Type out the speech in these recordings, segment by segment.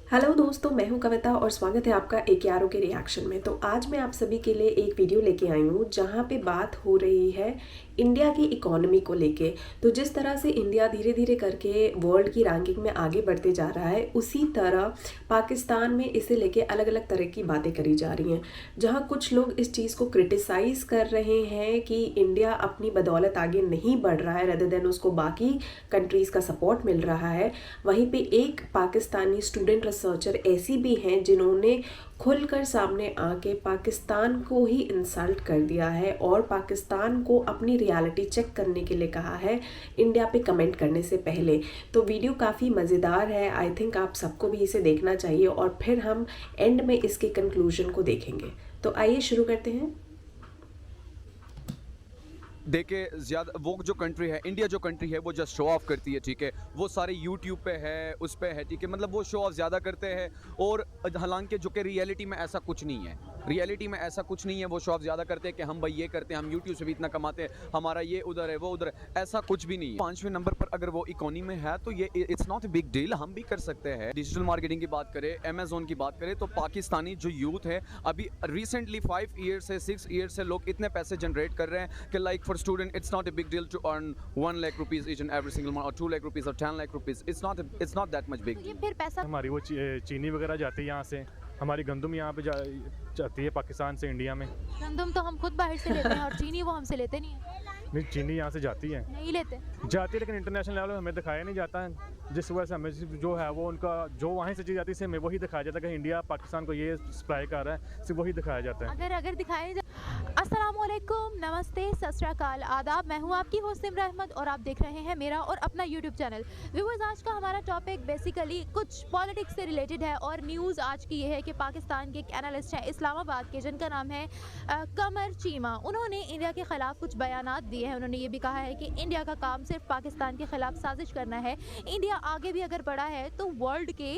Hello दोस्तों, मैं हूं कविता और स्वागत है आपका AKRO के रिएक्शन में। तो आज मैं आप सभी के लिए एक वीडियो लेके आई हूं जहां पे बात हो रही है इंडिया की इकोनॉमी को लेके। तो जिस तरह से इंडिया धीरे धीरे करके वर्ल्ड की रैंकिंग में आगे बढ़ते जा रहा है, उसी तरह पाकिस्तान में इसे लेके अलग अलग तरह की बातें करी जा रही हैं। जहां कुछ लोग इस चीज़ को क्रिटिसाइज़ कर रहे हैं कि इंडिया अपनी बदौलत आगे नहीं बढ़ रहा है, रेदर देन उसको बाकी कंट्रीज़ का सपोर्ट मिल रहा है। वहीं पे एक पाकिस्तानी स्टूडेंट रिसर्चर ऐसी भी हैं जिन्होंने खुलकर सामने आके पाकिस्तान को ही इंसल्ट कर दिया है और पाकिस्तान को अपनी रियलिटी चेक करने के लिए कहा है इंडिया पे कमेंट करने से पहले। तो वीडियो काफ़ी मज़ेदार है, आई थिंक आप सबको भी इसे देखना चाहिए और फिर हम एंड में इसके कंक्लूजन को देखेंगे। तो आइए शुरू करते हैं। देखिए ज़्यादा वो जो कंट्री है, इंडिया जो कंट्री है वो जस्ट शो ऑफ करती है, ठीक है। वो सारे यूट्यूब पे है, उस पे है, ठीक है। मतलब वो शो ऑफ ज़्यादा करते हैं और हालांकि जो कि रियलिटी में ऐसा कुछ नहीं है। रियलिटी में ऐसा कुछ नहीं है। वो शो ऑफ ज़्यादा करते हैं कि हम भाई ये करते हैं, हम यूट्यूब से भी इतना कमाते हैं, हमारा ये उधर है वो उधर है। ऐसा कुछ भी नहीं है। 5वें नंबर पर अगर वो इकोनॉमी में है तो ये it's not a big deal, हम भी कर सकते हैं। डिजिटल मार्केटिंग की बात करें, अमेजोन की बात करें, तो पाकिस्तानी जो यूथ है अभी रिसेंटली 5 ईयर से 6 ईयर से लोग इतने पैसे जनरेट कर रहे हैं कि like for student it's not a big deal to earn 1 lakh rupees each and every single month or 2 lakh rupees or 10 lakh rupees. It's not that much big ये deal. फिर पैसा हमारी वो चीनी वगैरह जाती है यहाँ से, हमारी गंदम यहाँ पे जाती है पाकिस्तान से इंडिया में। गंदम तो हम खुद बाहर से लेते हैं और चीनी वो हमसे लेते नहीं है। नहीं, चीनी यहाँ से जाती है, नहीं लेते। जाती है लेकिन इंटरनेशनल लेवल में हमें दिखाया नहीं जाता है। जिस वजह से हमें जो है वो उनका जो वहीं से चीज़ जाती है सिर्फ हमें वही दिखाया जाता है कि इंडिया पाकिस्तान को ये सप्लाई कर रहा है, सिर्फ वही दिखाया जाता है। अगर दिखाए अस्सलामुअलैकुम, नमस्ते, सत श्री अकाल, आदाब। मैं हूँ आपकी होस्ट सिमरा अहमद और आप देख रहे हैं मेरा और अपना यूट्यूब चैनल। व्यूअर्स, आज का हमारा टॉपिक बेसिकली कुछ पॉलिटिक्स से रिलेटेड है और न्यूज़ आज की ये है कि पाकिस्तान के एक एनालिस्ट हैं इस्लामाबाद के, जिनका नाम है कमर चीमा। उन्होंने इंडिया के ख़िलाफ़ कुछ बयानात दिए हैं। उन्होंने ये भी कहा है कि इंडिया का काम सिर्फ पाकिस्तान के ख़िलाफ़ साजिश करना है। इंडिया आगे भी अगर बढ़ा है तो वर्ल्ड के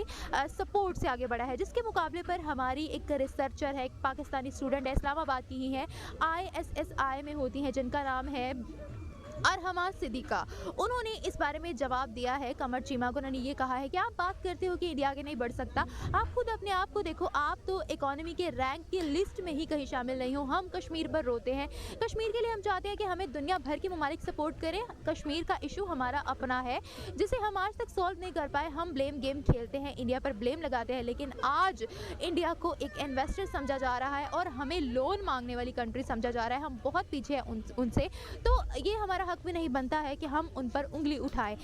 सपोर्ट से आगे बढ़ा है, जिसके मुकाबले पर हमारी एक रिसर्चर है, एक पाकिस्तानी स्टूडेंट है, इस्लामाबाद की ही है, ISSI में होती हैं, जिनका नाम है अरहमा सिद्दीका। उन्होंने इस बारे में जवाब दिया है कमर चीमा को। उन्होंने ये कहा है कि आप बात करते हो कि इंडिया आगे नहीं बढ़ सकता, आप खुद अपने आप को देखो, आप तो इकोनॉमी के रैंक की लिस्ट में ही कहीं शामिल नहीं हो। हम कश्मीर पर रोते हैं, कश्मीर के लिए हम चाहते हैं कि हमें दुनिया भर के ममालिक सपोर्ट करें। कश्मीर का इशू हमारा अपना है जिसे हम आज तक सॉल्व नहीं कर पाए। हम ब्लेम गेम खेलते हैं, इंडिया पर ब्लेम लगाते हैं, लेकिन आज इंडिया को एक इन्वेस्टर समझा जा रहा है और हमें लोन मांगने वाली कंट्री समझा जा रहा है। हम बहुत पीछे हैं उनसे, तो ये हमारा हक भी नहीं बनता है कि हम उन पर उंगली उठाएं।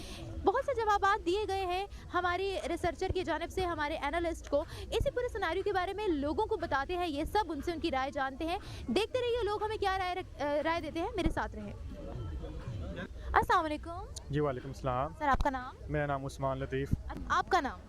बहुत से जवाब दिए गए हैं हमारी रिसर्चर की जानिब से हमारे एनालिस्ट को। इसी पूरे सिनेरियो के बारे में लोगों को बताते हैं, ये सब उनसे उनकी राय जानते हैं। देखते रहिए लोग हमें क्या राय देते हैं। मेरे साथ रहे। अस्सलाम वालेकुम। जी वालेकुम सलाम। सर, आपका नाम? मेरा नाम उस्मान लतीफ़। आपका नाम?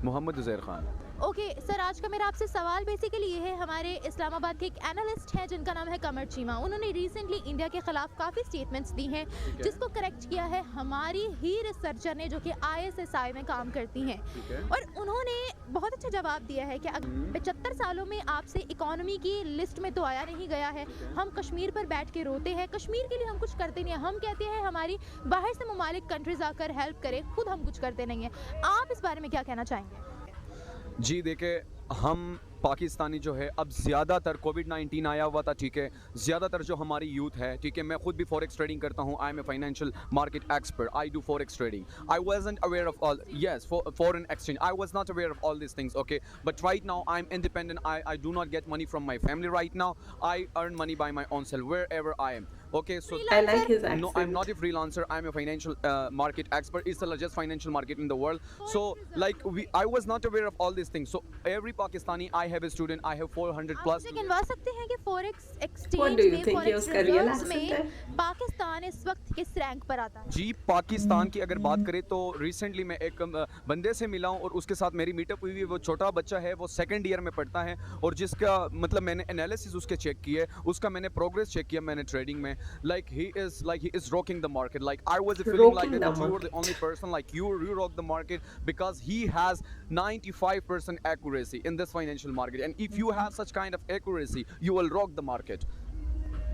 मोहम्मद उज़ैर खान। ओके सर, आज का मेरा आपसे सवाल बेसिकली ये है, हमारे इस्लामाबाद के एक एनालिस्ट हैं जिनका नाम है कमर चीमा। उन्होंने रिसेंटली इंडिया के ख़िलाफ़ काफ़ी स्टेटमेंट्स दी हैं, जिसको करेक्ट किया है हमारी ही रिसर्चर ने, जो कि ISSI में काम करती हैं। और उन्होंने बहुत अच्छा जवाब दिया है कि 75 सालों में आपसे इकोनॉमी की लिस्ट में तो आया नहीं गया है। हम कश्मीर पर बैठ के रोते हैं, कश्मीर के लिए हम कुछ करते नहीं हैं। हम कहते हैं हमारी बाहर से ममालिक कंट्रीज़ आकर हेल्प करें, खुद हम कुछ करते नहीं हैं। आप इस बारे में क्या कहना चाहेंगे? जी देखिए, हम पाकिस्तानी जो है अब ज़्यादातर कोविड-19 आया हुआ था, ठीक है। ज़्यादातर जो हमारी यूथ है, ठीक है, मैं खुद भी फॉरेक्स ट्रेडिंग करता हूँ। I am a financial market expert, I do forex trading. I wasn't aware of all, yes, foreign exchange, I was not aware of all this things, okay. But right now I am independent, I do not get money from my family right now, I earn money by my own self wherever I am, okay. So I like his accent. no, I'm not a freelancer, I'm a financial market expert. It's the largest financial market in the world. So like I was not aware of all these things. So every Pakistani, I have a student, I have 400 आप plus. मुझे गिनवा सकते हैं कि forex What do exchange you में, think ये forex उसका real reserves accent है? में पाकिस्तान इस वक्त किस रैंक पर आता है? जी, पाकिस्तान की अगर बात करें तो रिसेंटली मैं एक बंदे से मिला हूँ और उसके साथ मेरी मीटअप हुई है। वो छोटा बच्चा है, वो 2nd ईयर में पढ़ता है और जिसका मतलब मैंने एनालिसिस उसके चेक किए, उसका मैंने प्रोग्रेस चेक किया मैंने ट्रेडिंग में। Like he is rocking the market. Like I was feeling like Rocking that the you were the only person, like you rock the market because he has 95% accuracy in this financial market, and if you have such kind of accuracy you will rock the market.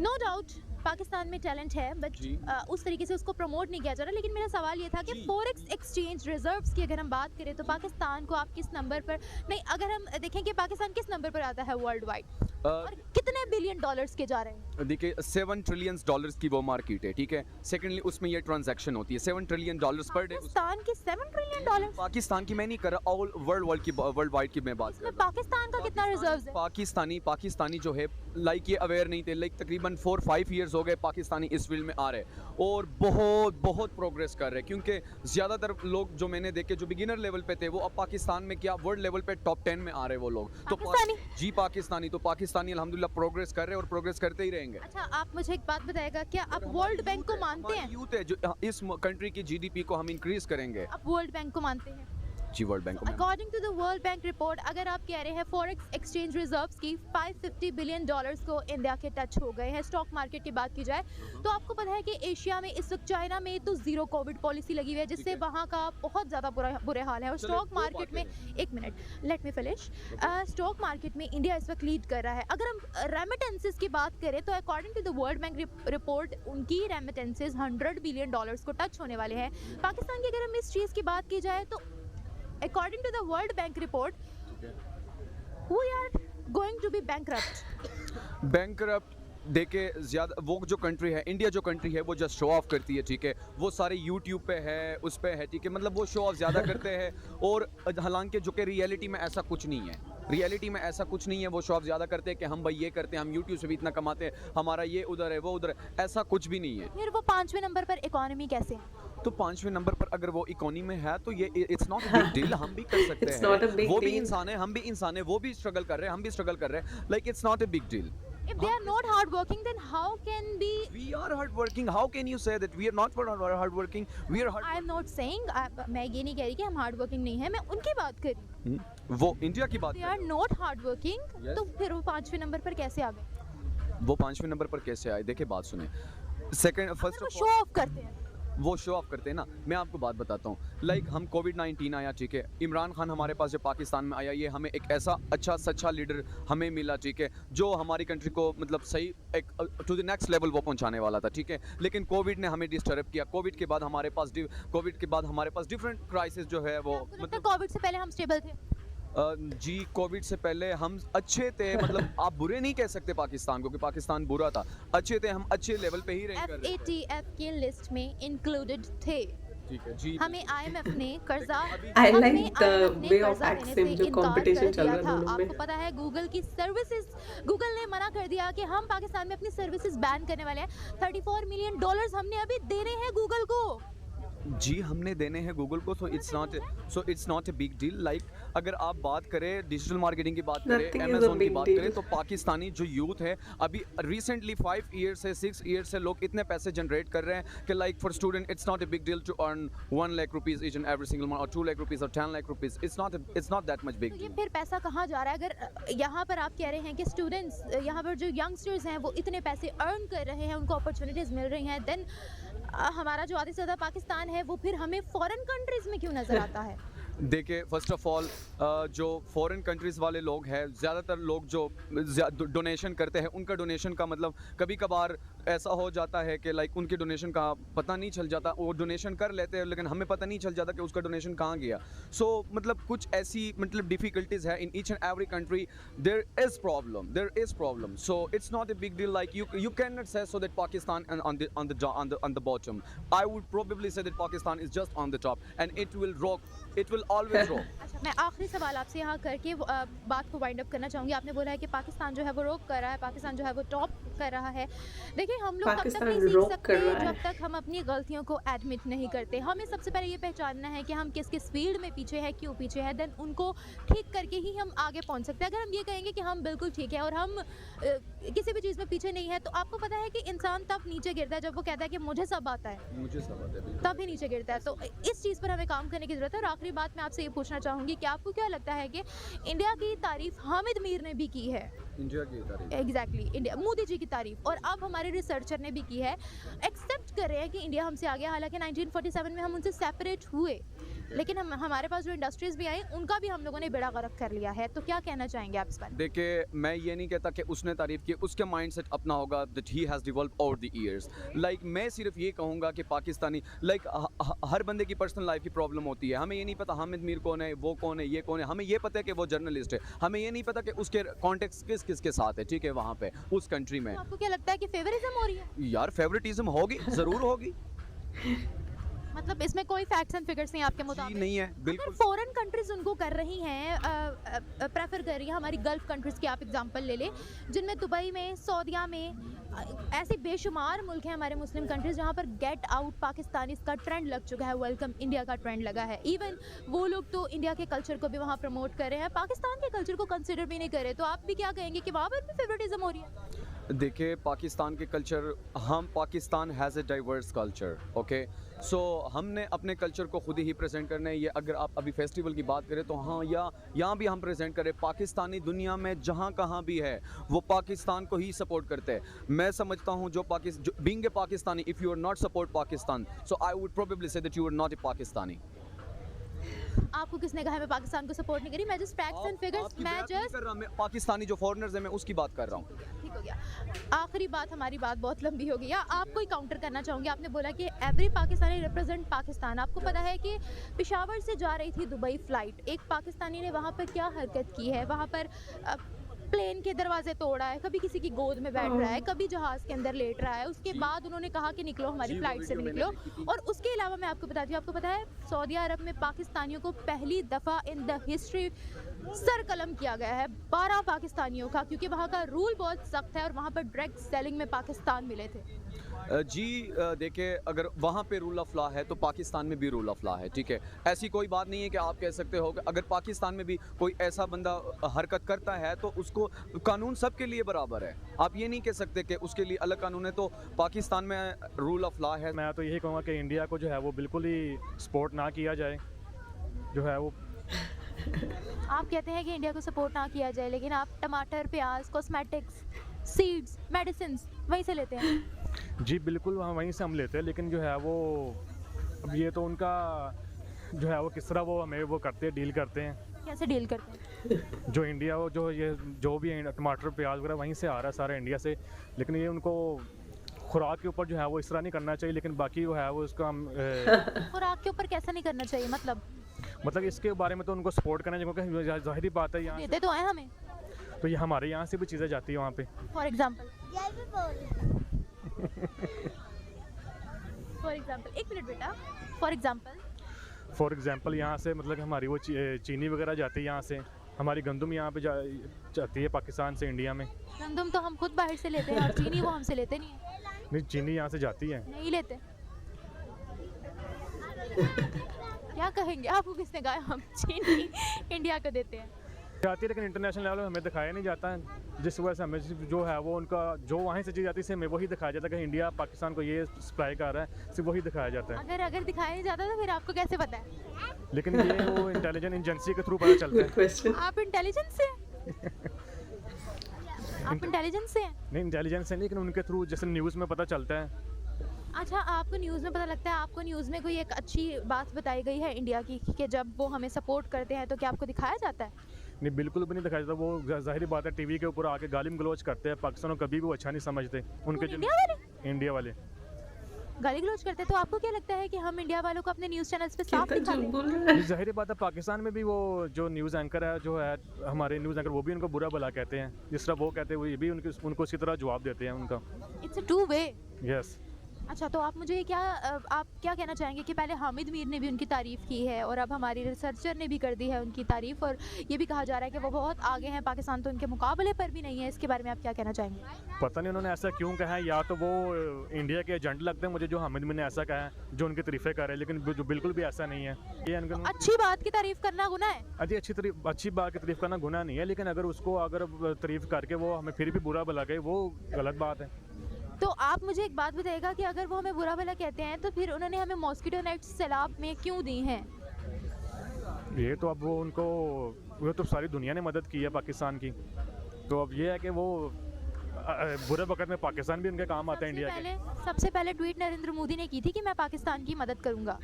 No doubt Pakistan में talent है but जी। उस तरीके से उसको promote नहीं किया जा रहा। लेकिन मेरा सवाल ये था कि जी। फॉरेक्स एक्सचेंज रिजर्व्स की अगर हम बात करें तो पाकिस्तान को आप किस नंबर पर, नहीं अगर हम देखें कि पाकिस्तान किस नंबर पर आता है वर्ल्ड वाइड और कितने बिलियन डॉलर्स के जा रहे हैं? देखिए 7 ट्रिलियन डॉलर्स की वो मार्केट है, ठीक है। सेकेंडली उसमें ये ट्रांजैक्शन होती है 7 trillion dollars per day. Pakistan की 7 ट्रिलियन डॉलर, पाकिस्तान की मैं नहीं कर रहा, ऑल वर्ल्ड वाइड की मैं बात कर इसमें रहा हूँ। पाकिस्तान का कितना रिजर्व्स है? पाकिस्तानी जो है लाइक ये अवेयर नहीं थे, लाइक तकरीबन 4-5 इयर्स हो गए पाकिस्तानी इस फील्ड में आ रहे हैं और बहुत बहुत प्रोग्रेस कर रहे हैं, क्योंकि ज़्यादातर लोग जो मैंने देखे जो बिगिनर लेवल पे थे वो अब पाकिस्तान में क्या वर्ल्ड लेवल पे टॉप 10 में आ रहे हैं वो लोग। पाकिस्तानी? जी पाकिस्तानी, तो पाकिस्तानी अल्हम्दुलिल्लाह प्रोग्रेस कर रहे हैं और प्रोग्रेस करते ही रहेंगे। अच्छा, आप मुझे एक बात बताएगा, क्या आप वर्ल्ड बैंक को मानते हैं? यूथ है जो इस कंट्री की जीडीपी को हम इंक्रीज करेंगे। आप वर्ल्ड बैंक को मानते हैं? जी World Bank according to the World Bank report, अगर आप कह रहे हैं फॉरेक्स एक्सचेंज रिजर्व्स की 550 बिलियन डॉलर्स को इंडिया के टच हो गए हैं। स्टॉक मार्केट की बात की जाए तो आपको पता है कि एशिया में इस वक्त चाइना में तो जीरो कोविड पॉलिसी लगी हुई है जिससे वहाँ का बहुत ज़्यादा बुरे हाल है। और स्टॉक मार्केट में, एक minute let me finish, stock market में इंडिया इस वक्त लीड कर रहा है। अगर हम रेमिटेंसेस की बात करें तो according to the World Bank report उनकी रेमिटेंसेस 100 बिलियन डॉलर्स को टच होने वाले हैं। पाकिस्तान की अगर हम इस चीज़ की बात की जाए तो according to the World Bank report, we are going to be bankrupt. Bankrupt देखे ज़्यादा वो जो कंट्री है, इंडिया जो कंट्री है वो जस्ट शो ऑफ करती है, ठीक है। वो सारे यूट्यूब पे है, उस पे है, ठीक है। मतलब वो शो ऑफ ज़्यादा करते हैं और हालांकि जो कि रियलिटी में ऐसा कुछ नहीं है। रियलिटी में ऐसा कुछ नहीं है। वो शो ऑफ ज़्यादा करते हैं कि हम भाई ये करते हैं, हम यूट्यूब से भी इतना कमाते हैं, हमारा ये उधर है वो उधर है, ऐसा कुछ भी नहीं है। फिर वो 5वें नंबर पर इकोनॉमी कैसे है? तो 5वें नंबर पर अगर वो इकोनॉमी में है तो ये इट्स नॉट बिग डील, हम भी कर सकते It's not a हैं। big वो भी deal. इंसान है, हम भी इंसान है, वो भी स्ट्रगल कर रहे हैं, हम भी स्ट्रगल कर रहे हैं, like it's not a big deal. If they are not hard working, then how can be? We are hard working. How can you say that we are not hard working? We are hard. I am not saying, मैं ये नहीं कह रही कि हम hard working नहीं है, मैं उनकी बात कर रही हूँ। वो इंडिया की बात They कर are रहे not hard working, Yes. तो फिर वो 5वें नंबर पर कैसे आ गए? हैं। वो 5वें नंबर पर कैसे आए? देखिए बात सुने। सेकंड फर्स्ट वो ऑफ शो ऑफ करते हैं। वो शो ऑफ करते हैं ना। मैं आपको बात बताता हूँ, लाइक हम कोविड-19 आया, ठीक है। इमरान खान हमारे पास जब पाकिस्तान में आया, ये हमें एक ऐसा अच्छा सच्चा लीडर हमें मिला, ठीक है, जो हमारी कंट्री को मतलब सही एक टू द नेक्स्ट लेवल वो पहुंचाने वाला था, ठीक है। लेकिन कोविड ने हमें डिस्टर्ब किया। कोविड के बाद हमारे पास डिफरेंट क्राइसिस जो है वो आपको लगता है कोविड से पहले हम स्टेबल थे? जी कोविड से पहले हम अच्छे थे, मतलब आप बुरे नहीं कह सकते पाकिस्तान को कि पाकिस्तान बुरा था, अच्छे थे, हम अच्छे लेवल पे ही रैंक कर रहे थे। FATF की लिस्ट में इंक्लूडेड थे। ठीक है जी। हमें IMF ने कर्जा I हमें like the IMF ने way of कर्जा accent देने से जो इनकार competition कर चल रहा दिया है था। दोनों में। आपको पता है गूगल की सर्विसेज, गूगल ने मना कर दिया कि हम पाकिस्तान में अपनी सर्विसेज बैन करने वाले हैं। $34 मिलियन हमने अभी देने हैं गूगल को। जी हमने देने हैं गूगल को, सो it's not a big deal. Like अगर आप बात करें डिजिटल मार्केटिंग की बात करें, Nothing is a अमेज़न की big बात deal. करें, तो पाकिस्तानी जो यूथ है अभी रिसेंटली 5 ईयर से 6 ईयर से लोग इतने पैसे जनरेट कर रहे हैं कि like for student it's not a big deal to earn 1 lakh rupees each and every single month और 2 लाख रुपीज और 10 lakh rupees. It's not that much big तो ये डील। फिर पैसा कहाँ जा रहा है? अगर यहाँ पर आप कह रहे हैं कि स्टूडेंट्स, यहाँ पर जो यंगस्टर्स हैं वो इतने पैसे अर्न कर रहे हैं, उनको अपॉर्चुनिटीज़ मिल रही हैं, देन हमारा जो आधे से ज़्यादा पाकिस्तान है वो फिर हमें फॉरेन कंट्रीज़ में क्यों नज़र आता है? देखिए फर्स्ट ऑफ ऑल जो फॉरेन कंट्रीज़ वाले लोग हैं, ज़्यादातर लोग जो डोनेशन करते हैं, उनका डोनेशन का मतलब कभी कभार ऐसा हो जाता है कि लाइक उनके डोनेशन का पता नहीं चल जाता। वो डोनेशन कर लेते हैं लेकिन हमें पता नहीं चल जाता कि उसका डोनेशन कहाँ गया। सो मतलब कुछ ऐसी मतलब डिफ़िकल्टीज़ है in each and every country. There is problem, so it's not a big deal. Like you can not say so that Pakistan on the bottom. I would probably say that Pakistan is just on the top and it will always rock. अच्छा, मैं आखिरी सवाल आपसे यहाँ करके बात को wind up करना चाहूँगी। आपने बोला है कि पाकिस्तान जो है वो रोक कर रहा है, पाकिस्तान जो है वो टॉप कर रहा है। देखिए हम लोग तब तक पाकिस्तान नहीं सीख रोक सकते कर रहा जब तक हम अपनी गलतियों को एडमिट नहीं करते। हमें सबसे पहले ये पहचानना है कि हम किस किस फील्ड में पीछे हैं, क्यों पीछे हैं, देन उनको ठीक करके ही हम आगे पहुँच सकते हैं। अगर हम ये कहेंगे कि हम बिल्कुल ठीक है और हम किसी भी चीज़ में पीछे नहीं है, तो आपको पता है कि इंसान तब नीचे गिरता है जब वो कहता है कि मुझे सब आता है, मुझे सब आता है बिल्कुल। तभी नीचे गिरता है। तो इस चीज़ पर हमें काम करने की ज़रूरत है। और आखिरी बात मैं आपसे ये पूछना चाहूँगी कि आपको क्या लगता है कि इंडिया की तारीफ हामिद मीर ने भी की है? इंडिया की तारीफ एग्जैक्टली इंडिया, मोदी जी की तारीफ, और अब हमारे रिसर्चर ने भी की है, एक्सेप्ट कर रहे हैं कि इंडिया हमसे आ गया। हालांकि 1947 में हम उनसे सेपरेट हुए, लेकिन हमारे पास जो इंडस्ट्रीज़ भी आई उनका भी हम लोगों ने बेड़ा गर्क कर लिया है, तो क्या कहना चाहेंगे आप इस पर? देखिए, मैं ये नहीं कहता कि उसने तारीफ़ की, उसके माइंडसेट अपना होगा that he has developed over the years. Like मैं सिर्फ ये कहूँगा कि पाकिस्तानी हर बंदे की पर्सनल लाइफ की प्रॉब्लम होती है। हमें ये नहीं पता हामिद मीर कौन है, वो कौन है, ये कौन है। हमें ये पता है कि वो जर्नलिस्ट है। हमें ये नहीं पता कि उसके कॉन्टेक्स्ट किस के साथ है, ठीक है, वहाँ पे उस कंट्री में। तो आपको क्या लगता है कि फेवरिज्म हो रही है? यार फेवरेटिज्म होगी, ज़रूर होगी। मतलब इसमें कोई फैक्ट्स एंड फिगर्स नहीं आपके जी मुताबिक? नहीं है, अगर बिल्कुल। फॉरेन कंट्रीज उनको कर रही हैं, प्रेफर कर रही हैं, हमारी गल्फ कंट्रीज की आप एग्जांपल ले लें, जिनमें दुबई में, सऊदीया में, ऐसे बेशुमार मुल्क हैं हमारे मुस्लिम कंट्रीज जहाँ पर गेट आउट पाकिस्तानी का ट्रेंड लग चुका है, वेलकम इंडिया का ट्रेंड लगा है। इवन वो लोग तो इंडिया के कल्चर को भी वहाँ प्रमोट कर रहे हैं, पाकिस्तान के कल्चर को कंसिडर भी नहीं कर रहे। तो आप भी क्या कहेंगे कि वहाँ पर भी फेवरेटिज्म हो रही है? देखिए, पाकिस्तान के कल्चर, हम Pakistan has a diverse culture, okay. So हमने अपने कल्चर को खुद ही प्रेजेंट करना है। ये अगर आप अभी फेस्टिवल की बात करें तो हाँ, यहाँ भी हम प्रेजेंट करें। पाकिस्तानी दुनिया में जहाँ कहाँ भी है वो पाकिस्तान को ही सपोर्ट करते हैं। मैं समझता हूँ जो being a Pakistani, if you are not support Pakistan, so I would probably say that you are not a Pakistani. आपको किसने कहा है मैं पाकिस्तान को सपोर्ट नहीं करी? मैं जस्ट फैक्ट्स एंड फिगर्स, मैं पाकिस्तानी जो फॉरेनर्स हैं मैं उसकी बात कर रहा हूँ। ठीक हो गया। आखिरी बात, हमारी बात बहुत लंबी हो गई है, आपको ही काउंटर करना चाहूँगी। आपने बोला कि एवरी पाकिस्तानी रिप्रेजेंट पाकिस्तान। आपको पता है कि पेशावर से जा रही थी दुबई फ्लाइट, एक पाकिस्तानी ने वहाँ पर क्या हरकत की है? वहाँ पर प्लेन के दरवाजे तोड़ा है, कभी किसी की गोद में बैठ रहा है, कभी जहाज़ के अंदर लेट रहा है। उसके बाद उन्होंने कहा कि निकलो, हमारी फ्लाइट से भी निकलो। और उसके अलावा मैं आपको बताती हूँ, आपको पता है सऊदी अरब में पाकिस्तानियों को पहली दफ़ा इन द हिस्ट्री सर कलम किया गया है 12 पाकिस्तानियों का, क्योंकि वहाँ का रूल बहुत सख्त है और वहाँ पर डायरेक्ट सेलिंग में पाकिस्तान मिले थे। जी देखिए, अगर वहाँ पे रूल ऑफ लॉ है तो पाकिस्तान में भी रूल ऑफ लॉ है, ठीक है। ऐसी कोई बात नहीं है कि आप कह सकते हो कि अगर पाकिस्तान में भी कोई ऐसा बंदा हरकत करता है तो उसको कानून सबके लिए बराबर है। आप ये नहीं कह सकते कि उसके लिए अलग कानून है। तो पाकिस्तान में रूल ऑफ लॉ है। मैं तो यही कहूँगा कि इंडिया को जो है वो बिल्कुल ही सपोर्ट ना किया जाए, जो है वो। आप कहते हैं कि इंडिया को सपोर्ट ना किया जाए, लेकिन आप टमाटर, प्याज, कॉस्मेटिक्स, सीड्स, मेडिसिन वहीं से लेते हैं। जी बिल्कुल, वहीं से हम लेते हैं, लेकिन जो है वो अब ये तो उनका जो है वो किस तरह वो हमें वो करते हैं, डील करते हैं। कैसे डील करते हैं? जो इंडिया वो जो भी टमाटर प्याज वगैरह वहीं से आ रहा है सारा इंडिया से, लेकिन ये उनको खुराक के ऊपर जो है वो इस तरह नहीं करना चाहिए। लेकिन बाकी वो है वो उसका खुराक के ऊपर कैसा नहीं करना चाहिए? मतलब इसके बारे में तो उनको सपोर्ट करना चाहिए, क्योंकि जाहिर बात है यहाँ देते तो हैं हमें। तो ये हमारे यहाँ से भी चीज़ें जाती है वहाँ पे। फॉर एग्जाम्पल एक मिनट बेटा, फॉर एग्जाम्पल यहाँ से मतलब कि हमारी वो चीनी वगैरह जाती है यहाँ से, हमारी गंदम यहाँ पे जाती है पाकिस्तान से इंडिया में। गंदम तो हम खुद बाहर से लेते हैं और चीनी वो हमसे लेते नहीं है। नहीं, चीनी यहाँ से जाती है। नहीं लेते। क्या कहेंगे? आपको किसने कहा हम चीनी इंडिया को देते हैं? जाती है, लेकिन इंटरनेशनल लेवल में हमें दिखाया नहीं जाता है, जिस वजह से हमें सिर्फ जो है वो उनका जो वहीं से चीज़ जाती है हमें वही दिखाया जाता है कि इंडिया पाकिस्तान को ये सप्लाई कर रहा है, सिर्फ वही दिखाया जाता है। अगर दिखाया नहीं जाता तो फिर आपको कैसे पता है? लेकिन ये वो इंटेलिजेंस एजेंसी के थ्रू पता चलता है। आप इंटेलिजेंस से हैं? आप इंटेलिजेंस से हैं? नहीं, इंटेलिजेंस है, लेकिन उनके थ्रू जैसे न्यूज़ में पता चलता है। अच्छा, आपको न्यूज़ में पता लगता है? आपको न्यूज़ में कोई एक अच्छी बात बताई गई है इंडिया की कि जब वो हमें सपोर्ट करते हैं तो क्या आपको दिखाया जाता है? नहीं, बिल्कुल भी नहीं दिखाया जाता। वो जाहिर बात है टीवी के ऊपर आके गालिम गलौज करते हैं, पाकिस्तान को कभी भी वो अच्छा नहीं समझते। उनके जो इंडिया वाले गाली गलौज करते हैं, तो आपको क्या लगता है कि हम इंडिया वालों को अपने न्यूज़ चैनल्स पे साफ दिखाते हैं? जाहिर बात है, पाकिस्तान में भी वो जो न्यूज़ एंकर है जो है हमारे न्यूज़ एंकर, वो भी उनको बुरा भला कहते हैं। जिस तरह वो कहते हैं वो ये भी उनको उसी तरह जवाब देते हैं उनका। It's a two way. Yes. अच्छा, तो आप मुझे आप क्या कहना चाहेंगे कि पहले हामिद मीर ने भी उनकी तारीफ़ की है और अब हमारी रिसर्चर ने भी कर दी है उनकी तारीफ़, और ये भी कहा जा रहा है कि वो बहुत आगे हैं, पाकिस्तान तो उनके मुकाबले पर भी नहीं है। इसके बारे में आप क्या कहना चाहेंगे? पता नहीं उन्होंने ऐसा क्यों कहा है, या तो वो इंडिया के एजेंट लगते हैं मुझे जो हामिद मीर ने ऐसा कहा है, जो उनकी तारीफ़ें कर रहे हैं, लेकिन जो बिल्कुल भी ऐसा नहीं है। ये अच्छी बात की तारीफ़ करना गुनाह है? अजी अच्छी बात की तारीफ़ करना गुनाह नहीं है, लेकिन अगर उसको तारीफ़ करके वो हमें फिर भी बुरा भला कहे, वो गलत बात है। तो आप मुझे एक बात बताइएगा कि अगर वो हमें बुरा भला कहते हैं तो फिर उन्होंने हमें मॉस्किटो नेट्स सैलाब में क्यों दी हैं? ये तो अब वो तो सारी दुनिया ने मदद की है पाकिस्तान की, तो अब ये है कि वो बुरे वक्त में पाकिस्तान भी उनके काम आता है इंडिया के। सबसे पहले ट्वीट नरेंद्र मोदी ने की थी कि मैं पाकिस्तान की मदद करूंगा।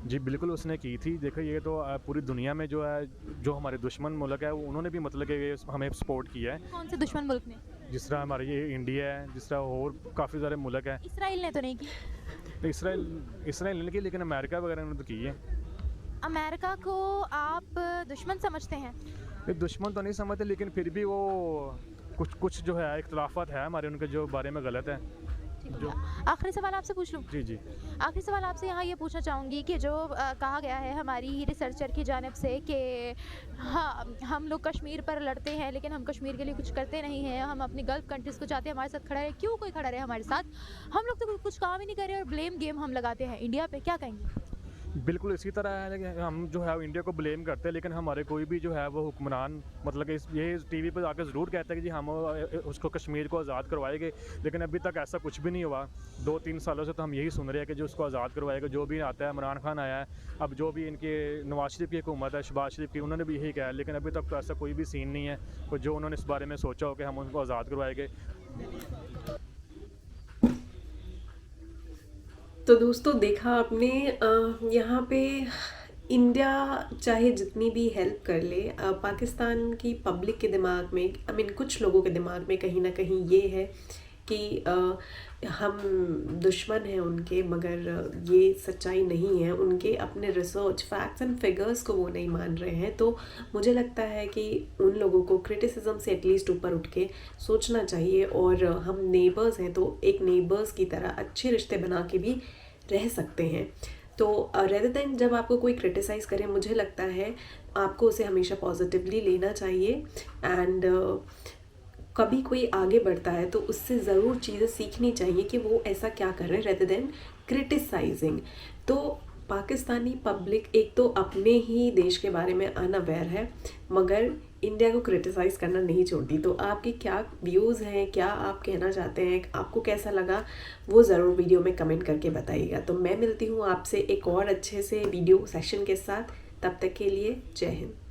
जी बिल्कुल उसने की थी। देखो ये तो पूरी दुनिया में जो है, जो हमारे दुश्मन मुल्क है उन्होंने भी मतलब कि ये हमें सपोर्ट किया है। कौन से दुश्मन मुल्क ने? जिस तरह हमारे ये इंडिया है, जिस तरह और काफ़ी सारे मुल्क हैं। इसराइल ने तो नहीं की। तो इसराइल ने की, लेकिन अमेरिका वगैरह ने तो की है। अमेरिका को आप दुश्मन समझते हैं? ये दुश्मन तो नहीं समझते, लेकिन फिर भी वो कुछ कुछ जो है इख्तलाफात है हमारे उनके जो बारे में गलत है। ठीक जो है। आखिरी सवाल आपसे पूछ लूँ? जी जी आखिरी सवाल आपसे यहाँ ये पूछना चाहूँगी कि जो कहा गया है हमारी ही रिसर्चर की जानिब से कि हाँ, हम लोग कश्मीर पर लड़ते हैं लेकिन हम कश्मीर के लिए कुछ करते नहीं हैं, हम अपनी गल्फ कंट्रीज़ को चाहते हैं हमारे साथ खड़ा रहे, क्यों कोई खड़ा रहे हमारे साथ? हम लोग तो कुछ काम ही नहीं कर रहे और ब्लेम गेम हम लगाते हैं इंडिया पे, क्या कहेंगे? बिल्कुल इसी तरह है कि हम जो है इंडिया को ब्लेम करते हैं, लेकिन हमारे कोई भी जो है वो हुक्मरान मतलब कि ये टीवी पर आकर ज़रूर कहते हैं कि जी हम उसको कश्मीर को आज़ाद करवाएंगे, लेकिन अभी तक ऐसा कुछ भी नहीं हुआ। 2-3 सालों से तो हम यही सुन रहे हैं कि जो उसको आज़ाद करवाएगा, जो भी आता है, इमरान खान आया है, अब जो भी इनके नवाज शरीफ की हुकूमत है, शहबाज शरीफ की, उन्होंने भी यही कहा है, लेकिन अभी तक तो ऐसा कोई भी सीन नहीं है और जो उन्होंने इस बारे में सोचा हो कि हम उनको आज़ाद करवाएंगे। तो दोस्तों देखा आपने, यहाँ पे इंडिया चाहे जितनी भी हेल्प कर ले, पाकिस्तान की पब्लिक के दिमाग में, आई मीन कुछ लोगों के दिमाग में कहीं ना कहीं ये है कि हम दुश्मन हैं उनके, मगर ये सच्चाई नहीं है। उनके अपने रिसर्च फैक्ट्स एंड फिगर्स को वो नहीं मान रहे हैं। तो मुझे लगता है कि उन लोगों को क्रिटिसिज्म से एटलीस्ट ऊपर उठ के सोचना चाहिए, और हम नेबर्स हैं तो एक नेबर्स की तरह अच्छे रिश्ते बना के भी रह सकते हैं। तो रेदर देन जब आपको कोई क्रिटिसाइज़ करे, मुझे लगता है आपको उसे हमेशा पॉजिटिवली लेना चाहिए। एंड कभी कोई आगे बढ़ता है तो उससे ज़रूर चीज़ें सीखनी चाहिए कि वो ऐसा क्या कर रहे हैं, रेदर देन क्रिटिसाइजिंग। तो पाकिस्तानी पब्लिक एक तो अपने ही देश के बारे में अनअवेयर है, मगर इंडिया को क्रिटिसाइज़ करना नहीं छोड़ती। तो आपके क्या व्यूज़ हैं, क्या आप कहना चाहते हैं, आपको कैसा लगा, वो ज़रूर वीडियो में कमेंट करके बताइएगा। तो मैं मिलती हूँ आपसे एक और अच्छे से वीडियो सेशन के साथ। तब तक के लिए जय हिंद।